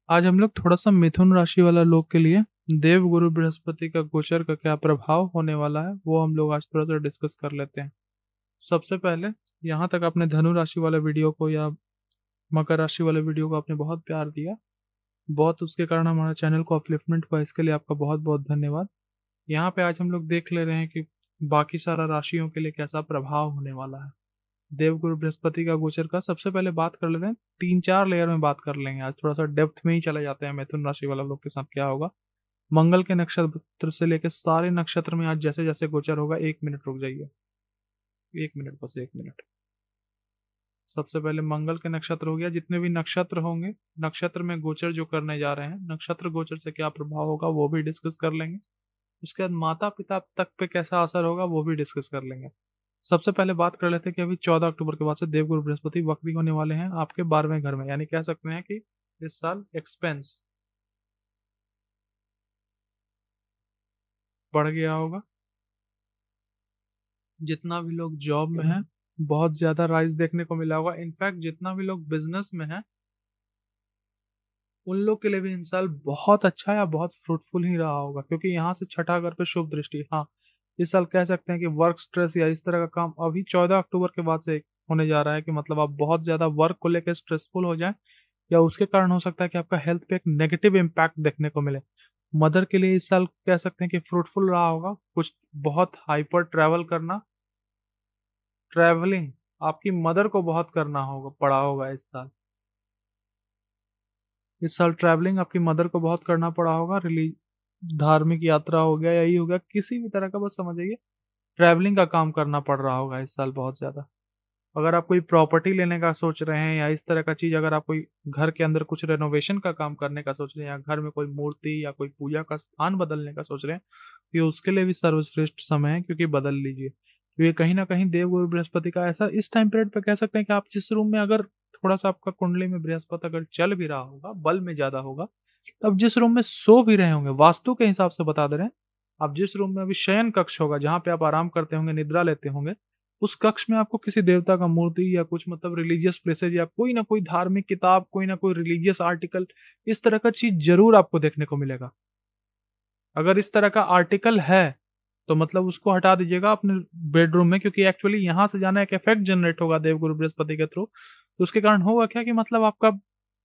आज हम लोग थोड़ा सा मिथुन राशि वाला लोग के लिए देव गुरु बृहस्पति का गोचर का क्या प्रभाव होने वाला है वो हम लोग आज थोड़ा सा डिस्कस कर लेते हैं। सबसे पहले, यहाँ तक आपने धनु राशि वाले वीडियो को या मकर राशि वाले वीडियो को आपने बहुत प्यार दिया, बहुत उसके कारण हमारा चैनल को अपलिफ्टमेंट हुआ, इसके लिए आपका बहुत बहुत धन्यवाद। यहाँ पे आज हम लोग देख ले रहे हैं कि बाकी सारा राशियों के लिए कैसा प्रभाव होने वाला है देवगुरु बृहस्पति का गोचर का। सबसे पहले बात कर लेते हैं, 3-4 लेयर में बात कर लेंगे आज, थोड़ा सा डेप्थ में ही चले जाते हैं मिथुन राशि वाला लोग के साथ क्या होगा। मंगल के नक्षत्र से लेकर सारे नक्षत्र में आज जैसे जैसे गोचर होगा, 1 मिनट रुक जाइए, 1 मिनट, बस 1 मिनट। सबसे पहले मंगल के नक्षत्र हो गया, जितने भी नक्षत्र होंगे, नक्षत्र में गोचर जो करने जा रहे हैं, नक्षत्र गोचर से क्या प्रभाव होगा वो भी डिस्कस कर लेंगे। उसके बाद माता पिता तक पे कैसा असर होगा वो भी डिस्कस कर लेंगे। सबसे पहले बात कर लेते हैं कि अभी 14 अक्टूबर के बाद से देवगुरु बृहस्पति वक्री होने वाले हैं आपके 12वें घर में, यानी कह सकते हैं कि इस साल एक्सपेंस बढ़ गया होगा। जितना भी लोग जॉब में है बहुत ज्यादा राइज देखने को मिला होगा। इनफैक्ट जितना भी लोग बिजनेस में है उन लोग के लिए भी इन साल बहुत अच्छा या बहुत फ्रूटफुल ही रहा होगा, क्योंकि यहाँ से छठा घर पे शुभ दृष्टि। हाँ, इस साल कह सकते हैं कि वर्क स्ट्रेस या इस तरह का काम अभी 14 अक्टूबर के बाद से होने जा रहा है, कि मतलब आप बहुत ज्यादा वर्क को लेकर स्ट्रेसफुल हो जाए, या उसके कारण हो सकता है कि आपका हेल्थ पे एक नेगेटिव इम्पैक्ट देखने को मिले। मदर के लिए इस साल कह सकते हैं कि फ्रूटफुल रहा होगा। कुछ बहुत हाइपर ट्रैवल करना, ट्रैवलिंग आपकी मदर को बहुत करना होगा, पड़ा होगा इस साल। इस साल ट्रैवलिंग आपकी मदर को बहुत करना पड़ा होगा। रिलीज धार्मिक यात्रा हो गया, यही हो गया, किसी भी तरह का, बस समझिए ट्रैवलिंग का काम करना पड़ रहा होगा इस साल बहुत ज्यादा। अगर आप कोई प्रॉपर्टी लेने का सोच रहे हैं या इस तरह का चीज, अगर आप कोई घर के अंदर कुछ रेनोवेशन का काम करने का सोच रहे हैं, या घर में कोई मूर्ति या कोई पूजा का स्थान बदलने का सोच रहे हैं, तो ये उसके लिए भी सर्वश्रेष्ठ समय है, क्योंकि बदल लीजिए। तो ये कहीं ना कहीं देवगुरु बृहस्पति का ऐसा इस टाइम पीरियड पे कह सकते हैं कि आप जिस रूम में, अगर थोड़ा सा आपका कुंडली में बृहस्पति अगर चल भी रहा होगा, बल में ज्यादा होगा, तब जिस रूम में सो भी रहे होंगे, वास्तु के हिसाब से बता दे रहे हैं, आप जिस रूम में अभी शयन कक्ष होगा, जहां पे आप आराम करते होंगे, निद्रा लेते होंगे, उस कक्ष में आपको किसी देवता का मूर्ति या कुछ मतलब रिलीजियस प्लेसेज या कोई ना कोई धार्मिक किताब, कोई ना कोई रिलीजियस आर्टिकल, इस तरह का चीज जरूर आपको देखने को मिलेगा। अगर इस तरह का आर्टिकल है तो मतलब उसको हटा दीजिएगा अपने बेडरूम में, क्योंकि एक्चुअली यहां से जाना एक इफेक्ट जनरेट होगा देवगुरु बृहस्पति के थ्रू। तो उसके कारण होगा क्या कि मतलब आपका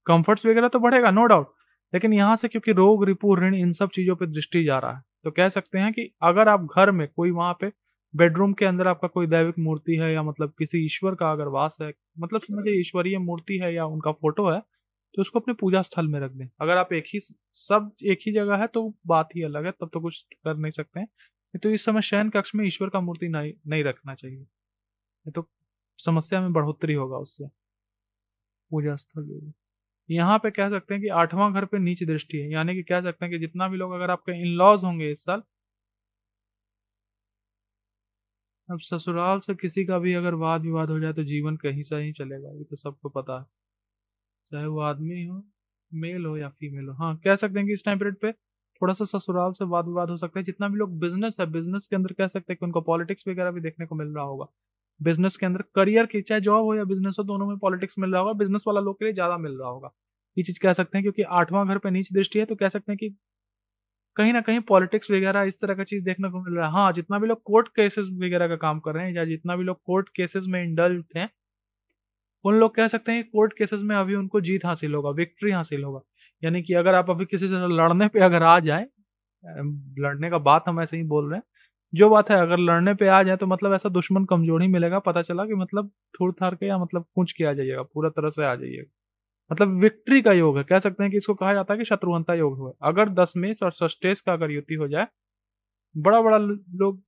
कंफर्ट्स वगैरह तो बढ़ेगा, नो डाउट, लेकिन यहाँ से क्योंकि रोग रिपू ऋण इन सब चीजों पे दृष्टि जा रहा है, तो कह सकते हैं कि अगर आप घर में कोई वहां पे बेडरूम के अंदर आपका कोई दैविक मूर्ति है, या मतलब किसी ईश्वर का अगर वास है, मतलब समझिए ईश्वरीय मूर्ति है या उनका फोटो है, तो उसको अपने पूजा स्थल में रख दें। अगर आप एक ही सब एक ही जगह है तो बात ही अलग है, तब तो कुछ कर नहीं सकते हैं। तो इस समय शयन कक्ष में ईश्वर का मूर्ति नहीं नहीं रखना चाहिए, नहीं तो समस्या में बढ़ोतरी होगा उससे। पूजा स्थल यहाँ पे कह सकते हैं कि 8वां घर पे नीच दृष्टि है, यानी कि कह सकते हैं कि जितना भी लोग, अगर आपके इन लॉज होंगे इस साल, अब ससुराल से किसी का भी अगर वाद विवाद हो जाए तो जीवन कहीं से ही चलेगा, ये तो सबको पता है, चाहे वो आदमी हो, मेल हो या फीमेल हो। हाँ, कह सकते हैं कि इस टाइम पीरियड पे थोड़ा सा ससुराल से वाद विवाद हो सकता है। जितना भी लोग बिजनेस है, बिजनेस के अंदर कह सकते हैं कि उनको पॉलिटिक्स वगैरह भी देखने को मिल रहा होगा। बिजनेस के अंदर करियर की, चाहे जॉब हो या बिजनेस हो, दोनों में पॉलिटिक्स मिल रहा होगा, बिजनेस वाला लोग के लिए ज्यादा मिल रहा होगा। ये चीज कह सकते हैं, क्योंकि 8वां घर पे नीच दृष्टि है, तो कह सकते हैं कि कहीं ना कहीं पॉलिटिक्स वगैरह इस तरह का चीज देखने को मिल रहा है। हाँ, जितना भी लोग कोर्ट केसेस वगैरह का काम कर रहे हैं, या जितना भी लोग कोर्ट केसेस में इंडल्ज थे, उन लोग कह सकते हैं कि कोर्ट केसेस में अभी उनको जीत हासिल होगा, विक्ट्री हासिल होगा। यानी कि अगर आप अभी किसी से लड़ने पे अगर आ जाए, लड़ने का बात हम ऐसे ही बोल रहे हैं, जो बात है, अगर लड़ने पे आ जाए तो मतलब ऐसा दुश्मन कमजोर ही मिलेगा, पता चला कि मतलब थूर थार के या मतलब कूच के आ जाइएगा, पूरा तरह से आ जाइएगा। मतलब विक्ट्री का योग है, कह सकते हैं कि इसको कहा जाता है कि शत्रुघ्नता योग हुआ। अगर दशमेश और षष्टेश का अगर युति हो जाए, बड़ा बड़ा लोग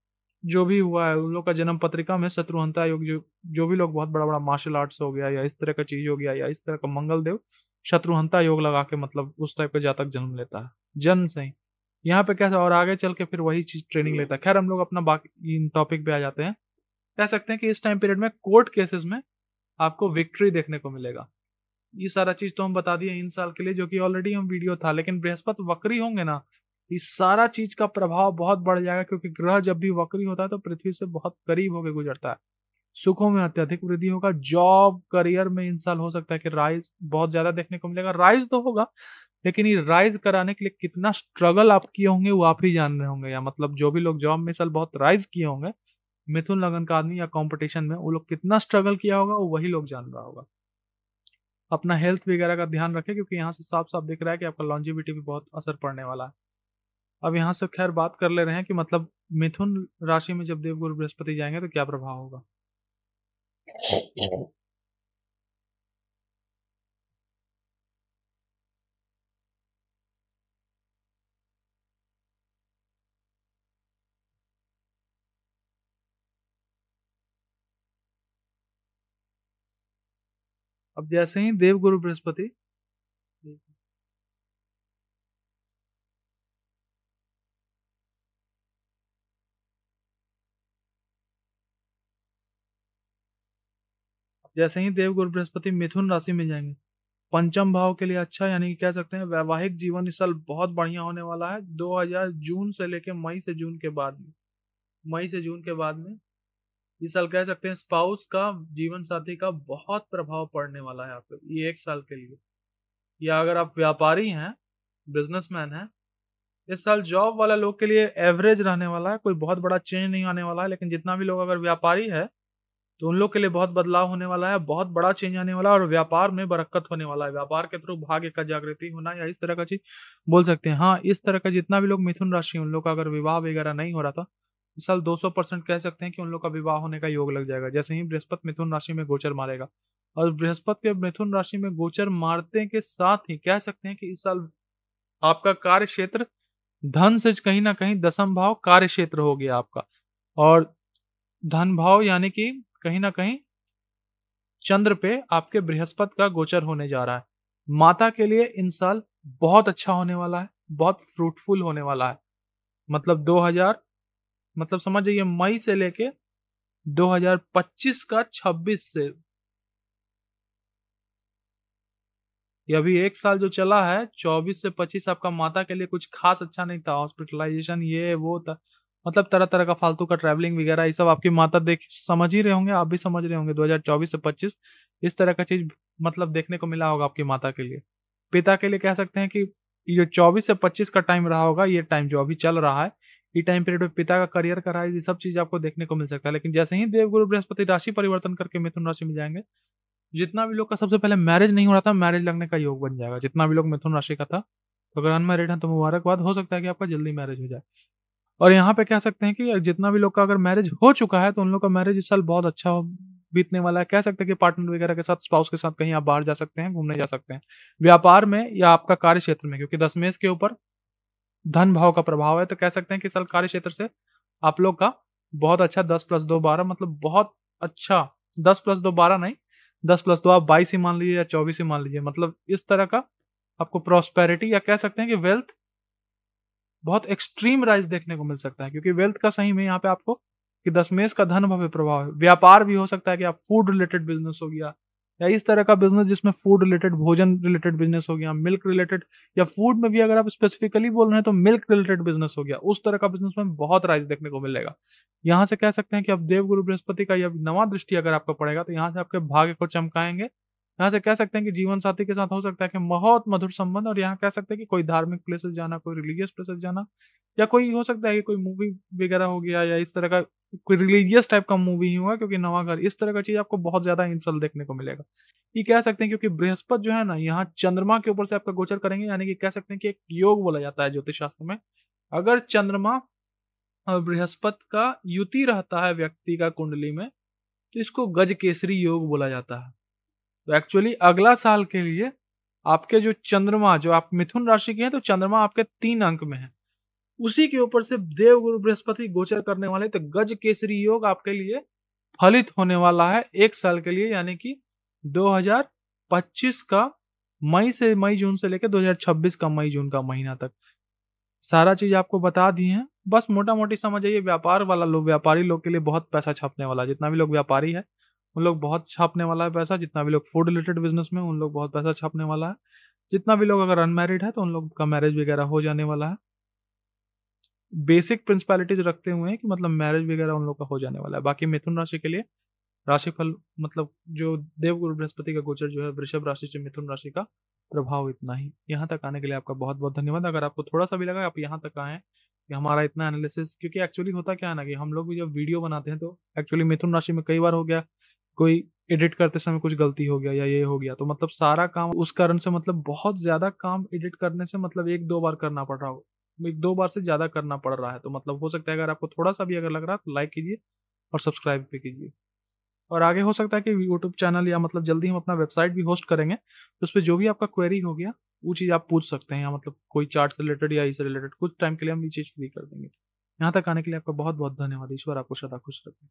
जो भी हुआ है उन लोग का जन्म पत्रिका में शत्रुघ्नता योग, जो जो भी लोग बहुत बड़ा बड़ा मार्शल आर्ट्स हो गया या इस तरह का चीज हो गया, या इस तरह का मंगल देव शत्रुघ्नता योग लगा के मतलब उस टाइप का जातक जन्म लेता है जन्म से ही। यहाँ पे कैसा, और आगे चल के फिर वही चीज ट्रेनिंग लेता है। खैर, हम लोग अपना बाकी इन टॉपिक पे आ जाते हैं। कह सकते हैं कि इस टाइम पीरियड में कोर्ट केसेस में आपको विक्ट्री देखने को मिलेगा। ये सारा चीज तो हम बता दिए इन साल के लिए, जो कि ऑलरेडी हम वीडियो था, लेकिन बृहस्पति वक्री होंगे ना, इस सारा चीज का प्रभाव बहुत बढ़ जाएगा, क्योंकि ग्रह जब भी वक्री होता है तो पृथ्वी से बहुत करीब होकर गुजरता है। सुखों में अत्यधिक वृद्धि होगा। जॉब करियर में इन साल हो सकता है कि राइज बहुत ज्यादा देखने को मिलेगा। राइज तो होगा, लेकिन ये राइज कराने के लिए कितना स्ट्रगल आप किए होंगे वो आप ही जान रहे होंगे, या मतलब जो भी लोग जॉब में साल बहुत राइज किए होंगे मिथुन लगन का आदमी या कंपटीशन में, वो लोग कितना स्ट्रगल किया होगा वो वही लोग जान रहा होगा। अपना हेल्थ वगैरह का ध्यान रखें, क्योंकि यहाँ से साफ साफ दिख रहा है कि आपका लॉन्जिविटी भी बहुत असर पड़ने वाला है। अब यहाँ से खैर बात कर ले रहे हैं कि मतलब मिथुन राशि में जब देवगुरु बृहस्पति जाएंगे तो क्या प्रभाव होगा। अब जैसे ही देवगुरु बृहस्पति, जैसे ही देवगुरु बृहस्पति मिथुन राशि में जाएंगे, पंचम भाव के लिए अच्छा, यानी कि कह सकते हैं वैवाहिक जीवन इस साल बहुत बढ़िया होने वाला है। 2000 जून से लेके मई से जून के बाद में, मई से जून के बाद में इस साल कह सकते हैं स्पाउस का, जीवन साथी का बहुत प्रभाव पड़ने वाला है आप पे ये एक साल के लिए। या अगर आप व्यापारी हैं, बिजनेसमैन हैं, इस साल जॉब वाला लोग के लिए एवरेज रहने वाला है, कोई बहुत बड़ा चेंज नहीं आने वाला है। लेकिन जितना भी लोग अगर व्यापारी है तो उन लोग के लिए बहुत बदलाव होने वाला है, बहुत बड़ा चेंज आने वाला है, और व्यापार में बरकत होने वाला है। व्यापार के थ्रू भाग्य का जागृति होना या इस तरह का चीज बोल सकते हैं। हाँ, इस तरह का जितना भी लोग मिथुन राशि उन लोग का अगर विवाह वगैरह नहीं हो रहा था, इस साल 200% कह सकते हैं कि उन लोग का विवाह होने का योग लग जाएगा जैसे ही बृहस्पति मिथुन राशि में गोचर मारेगा। और बृहस्पति के मिथुन राशि में गोचर मारते के साथ ही कह सकते हैं कि इस साल आपका कार्य क्षेत्र, धन से कहीं ना कहीं दसम भाव कार्य क्षेत्र हो गया आपका, और धन भाव यानी कि कहीं ना कहीं चंद्र पे आपके बृहस्पति का गोचर होने जा रहा है। माता के लिए इन साल बहुत अच्छा होने वाला है, बहुत फ्रूटफुल होने वाला है। मतलब 2000, मतलब समझ जाइए मई से लेके 2025 का 26 से, ये अभी एक साल जो चला है 24 से 25 आपका माता के लिए कुछ खास अच्छा नहीं था। हॉस्पिटलाइजेशन ये वो था, मतलब तरह तरह का फालतू का ट्रैवलिंग वगैरह ये सब आपकी माता देख समझ ही रहे होंगे, आप भी समझ रहे होंगे। 2024 से 25 इस तरह का चीज मतलब देखने को मिला होगा आपकी माता के लिए। पिता के लिए कह सकते हैं कि ये 24 से 25 का टाइम रहा होगा, ये टाइम जो अभी चल रहा है, ये टाइम पीरियड में पिता का करियर का राइज, ये सब चीज आपको देखने को मिल सकता है। लेकिन जैसे ही देवगुरु बृहस्पति राशि परिवर्तन करके मिथुन राशि में जाएंगे, जितना भी लोग का सबसे पहले मैरिज नहीं हो रहा था, मैरिज लगने का योग बन जाएगा। जितना भी लोग मिथुन राशि का था, तो अगर अनमैरिड है तो मुबारकबाद, हो सकता है कि आपका जल्दी मैरिज हो जाए। और यहाँ पे कह सकते हैं कि जितना भी लोग का अगर मैरिज हो चुका है तो उन लोग का मैरिज इस साल बहुत अच्छा बीतने वाला है। कह सकते हैं कि पार्टनर वगैरह के साथ, स्पाउस के साथ कहीं आप बाहर जा सकते हैं, घूमने जा सकते हैं, व्यापार में या आपका कार्य क्षेत्र में, क्योंकि दशमेश के ऊपर धन भाव का प्रभाव है। तो कह सकते हैं कि इस साल कार्य क्षेत्र से आप लोग का बहुत अच्छा 10+2 12, मतलब बहुत अच्छा 10+2 12 नहीं, 10+2 आप 22 ही मान लीजिए या 24 ही मान लीजिए। मतलब इस तरह का आपको प्रॉस्पेरिटी या कह सकते हैं कि वेल्थ बहुत एक्सट्रीम राइज देखने को मिल सकता है, क्योंकि वेल्थ का सही में यहाँ पे आपको कि दशमेश का धन भव्य प्रभाव है। व्यापार भी हो सकता है कि आप फूड रिलेटेड बिजनेस हो गया, या इस तरह का बिजनेस जिसमें फूड रिलेटेड, भोजन रिलेटेड बिजनेस हो गया, मिल्क रिलेटेड, या फूड में भी अगर आप स्पेसिफिकली बोल रहे हैं तो मिल्क रिलेटेड बिजनेस हो गया, उस तरह का बिजनेस में बहुत राइज देखने को मिलेगा। यहाँ से कह सकते हैं कि अब देवगुरु बृहस्पति का यह नवा दृष्टि अगर आपका पड़ेगा तो यहाँ से आपके भाग्य को चमकाएंगे। यहाँ से कह सकते हैं कि जीवन साथी के साथ हो सकता है कि बहुत मधुर संबंध, और यहाँ कह सकते हैं कि कोई धार्मिक प्लेसेस जाना, कोई रिलीजियस प्लेसेस जाना, या कोई हो सकता है कि कोई मूवी वगैरह हो गया, या इस तरह का कोई रिलीजियस टाइप का मूवी ही हुआ, क्योंकि नवा घर, इस तरह का चीज आपको बहुत ज्यादा इंसल देखने को मिलेगा। ये कह सकते हैं क्योंकि बृहस्पति जो है ना यहाँ चंद्रमा के ऊपर से आपका गोचर करेंगे, यानी कि कह सकते हैं कि एक योग बोला जाता है ज्योतिष शास्त्र में। अगर चंद्रमा और बृहस्पति का युति रहता है व्यक्ति का कुंडली में, तो इसको गज केसरी योग बोला जाता है। तो एक्चुअली अगला साल के लिए आपके जो चंद्रमा, जो आप मिथुन राशि के हैं तो चंद्रमा आपके 3 अंक में है, उसी के ऊपर से देवगुरु बृहस्पति गोचर करने वाले, तो गज केसरी योग आपके लिए फलित होने वाला है एक साल के लिए, यानी कि 2025 का मई जून से लेकर 2026 का मई जून का महीना तक सारा चीज आपको बता दी है। बस मोटा मोटी समझ आइए, व्यापार वाला लोग, व्यापारी लोग के लिए बहुत पैसा छापने वाला है। जितना भी लोग व्यापारी है उन लोग बहुत छापने वाला है पैसा। जितना भी लोग फूड रिलेटेड बिजनेस में उन लोग बहुत पैसा छापने वाला है। जितना भी लोग अगर अनमैरिड है तो उन लोग का मैरिज वगैरह हो जाने वाला है। बेसिक प्रिंसिपैलिटीज रखते हुए कि मतलब मैरिज वगैरह उन लोग का हो जाने वाला है। बाकी मिथुन राशि के लिए राशिफल, मतलब जो देवगुरु बृहस्पति का गोचर जो है वृषभ राशि से मिथुन राशि का, प्रभाव इतना ही। यहाँ तक आने के लिए आपका बहुत बहुत धन्यवाद। अगर आपको थोड़ा सा भी लगा आप यहाँ तक आए कि हमारा इतना एनालिसिस, क्योंकि एक्चुअली होता क्या है ना कि हम लोग भी जब वीडियो बनाते हैं तो एक्चुअली मिथुन राशि में कई बार हो गया कोई एडिट करते समय कुछ गलती हो गया या ये हो गया, तो मतलब सारा काम उस कारण से मतलब बहुत ज्यादा काम एडिट करने से मतलब एक दो बार करना पड़ रहा हो, एक दो बार से ज्यादा करना पड़ रहा है। तो मतलब हो सकता है अगर आपको थोड़ा सा भी अगर लग रहा है तो लाइक कीजिए और सब्सक्राइब भी कीजिए। और आगे हो सकता है कि यूट्यूब चैनल या मतलब जल्दी हम अपना वेबसाइट भी होस्ट करेंगे, तो उस पर जो भी आपका क्वेरी हो गया वो चीज़ आप पूछ सकते हैं, या मतलब कोई चार्ट से रिलेटेड या इससे रिलेटेड कुछ टाइम के लिए हम ये चीज़ फ्री कर देंगे। यहाँ तक आने के लिए आपका बहुत बहुत धन्यवाद। ईश्वर आपको सदा खुश रखें।